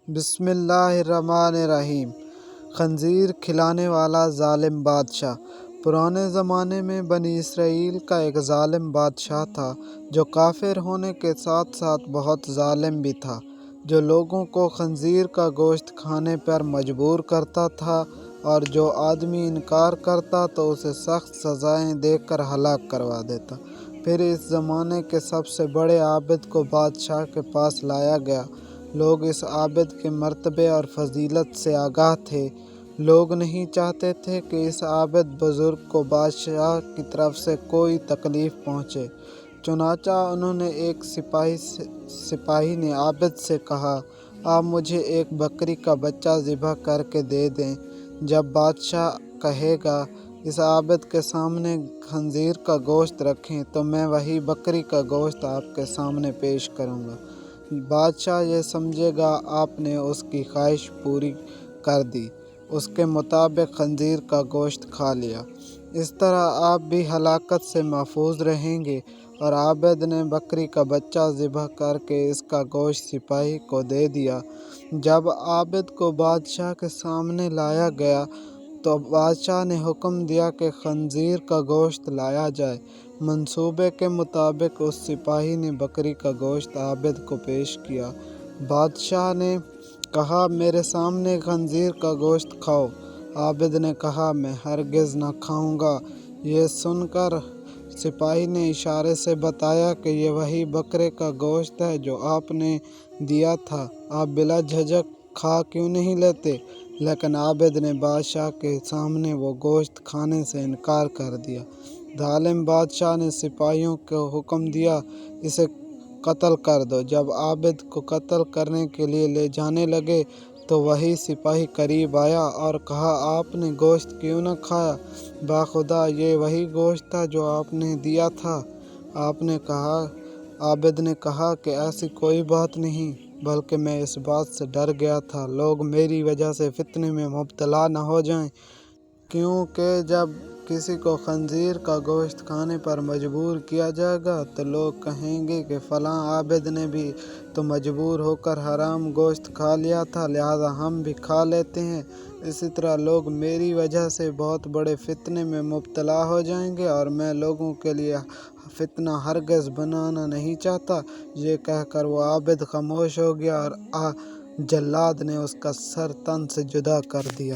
بسم اللہ الرحمن الرحیم۔ خنزیر کھلانے والا ظالم بادشاہ۔ پرانے زمانے میں بنی اسرائیل کا ایک ظالم بادشاہ تھا جو کافر ہونے کے ساتھ ساتھ بہت ظالم بھی تھا، جو لوگوں کو خنزیر کا گوشت کھانے پر مجبور کرتا تھا اور جو آدمی انکار کرتا تو اسے سخت سزائیں دے کر ہلاک کروا دیتا۔ پھر اس زمانے کے سب سے بڑے عابد کو بادشاہ کے پاس لایا گیا۔ لوگ اس عابد کے مرتبے اور فضیلت سے آگاہ تھے۔ لوگ نہیں چاہتے تھے کہ اس عابد بزرگ کو بادشاہ کی طرف سے کوئی تکلیف پہنچے۔ چنانچہ انہوں نے ایک سپاہی نے عابد سے کہا، آپ مجھے ایک بکری کا بچہ ذبح کر کے دے دیں۔ جب بادشاہ کہے گا اس عابد کے سامنے خنزیر کا گوشت رکھیں تو میں وہی بکری کا گوشت آپ کے سامنے پیش کروں گا۔ بادشاہ یہ سمجھے گا آپ نے اس کی خواہش پوری کر دی، اس کے مطابق خنزیر کا گوشت کھا لیا۔ اس طرح آپ بھی ہلاکت سے محفوظ رہیں گے۔ اور عابد نے بکری کا بچہ ذبح کر کے اس کا گوشت سپاہی کو دے دیا۔ جب عابد کو بادشاہ کے سامنے لایا گیا تو بادشاہ نے حکم دیا کہ خنزیر کا گوشت لایا جائے۔ منصوبے کے مطابق اس سپاہی نے بکری کا گوشت عابد کو پیش کیا۔ بادشاہ نے کہا، میرے سامنے خنزیر کا گوشت کھاؤ۔ عابد نے کہا، میں ہرگز نہ کھاؤں گا۔ یہ سن کر سپاہی نے اشارے سے بتایا کہ یہ وہی بکرے کا گوشت ہے جو آپ نے دیا تھا، آپ بلا جھجک کھا کیوں نہیں لیتے؟ لیکن عابد نے بادشاہ کے سامنے وہ گوشت کھانے سے انکار کر دیا۔ ظالم بادشاہ نے سپاہیوں کو حکم دیا، اسے قتل کر دو۔ جب عابد کو قتل کرنے کے لیے لے جانے لگے تو وہی سپاہی قریب آیا اور کہا، آپ نے گوشت کیوں نہ کھایا؟ باخدا یہ وہی گوشت تھا جو آپ نے دیا تھا۔ عابد نے کہا کہ ایسی کوئی بات نہیں، بلکہ میں اس بات سے ڈر گیا تھا لوگ میری وجہ سے فتنے میں مبتلا نہ ہو جائیں، کیونکہ جب کسی کو خنزیر کا گوشت کھانے پر مجبور کیا جائے گا تو لوگ کہیں گے کہ فلاں عابد نے بھی تو مجبور ہو کر حرام گوشت کھا لیا تھا، لہٰذا ہم بھی کھا لیتے ہیں۔ اسی طرح لوگ میری وجہ سے بہت بڑے فتنے میں مبتلا ہو جائیں گے اور میں لوگوں کے لیے فتنہ ہرگز بنانا نہیں چاہتا۔ یہ کہہ کر وہ عابد خاموش ہو گیا اور جلاد نے اس کا سر تن سے جدا کر دیا۔